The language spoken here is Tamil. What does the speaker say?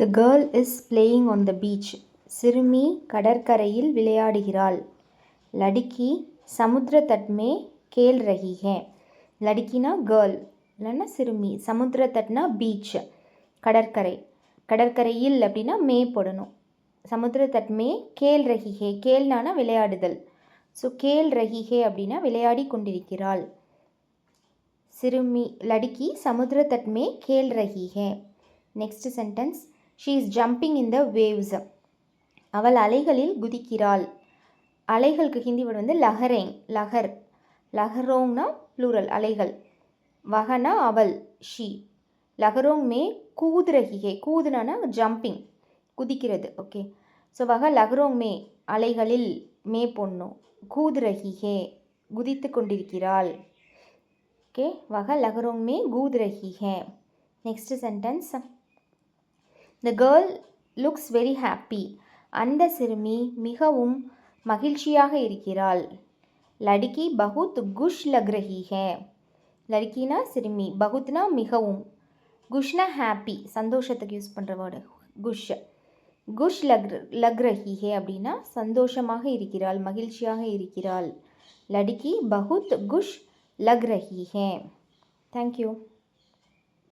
The girl is playing on the beach. சிறுமி கடற்கரையில் விளையாடுகிறாள். लड़की समुद्र तट में खेल रही है. लड़कीனா கேர்ள் இல்லைன்னா சிறுமி. சமுத்திர தட்னா பீச், கடற்கரை. கடற்கரையில் அப்படின்னா மே போடணும். சமுத்திர தட் மே கேல் ரஹி ஹே. கேல்னானா விளையாடுதல். ஸோ கேல் ரஹி ஹே அப்படின்னா விளையாடி கொண்டிருக்கிறாள். சிறுமி லடுக்கி சமுத்திர தட் மே கேல் ரஹி ஹே. Next sentence, she is jumping in the waves. அவள் அலைகளில் குதிக்கிறாள். அலைகளுக்கு ஹிந்தி வேர்டு வந்து லஹரேங். லஹர். லஹரோங்னா ப்ளூரல் அலைகள். வஹனா அவள் ஷீ. லஹரோங் மே கூத் ரஹி ஹே. கூதுனா ஜம்பிங், குதிக்கிறது. ஓகே, ஸோ வஹ லஹரோங் மே அலைகளில் மே பொண்ணும் கூத் ரஹி ஹே குதித்து கொண்டிருக்கிறாள். ஓகே, வஹ லஹரோங் மே கூத் ரஹி ஹே. Next sentence, the girl looks very happy. அந்த சிறுமி மிகவும் மகிழ்ச்சியாக இருக்கிறாள். லடுக்கி பகுத் குஷ் லக் ரஹி ஹே. லடுக்கினா சிறுமி, பகுத்னா மிகவும், குஷ்னா ஹாப்பி சந்தோஷத்துக்கு யூஸ் பண்ணுற வேர்டு குஷ். குஷ் லக் ரஹி ஹே அப்படின்னா சந்தோஷமாக இருக்கிறாள், மகிழ்ச்சியாக இருக்கிறாள். லடுக்கி பகுத் குஷ் லக் ரஹி ஹே. தேங்க்யூ.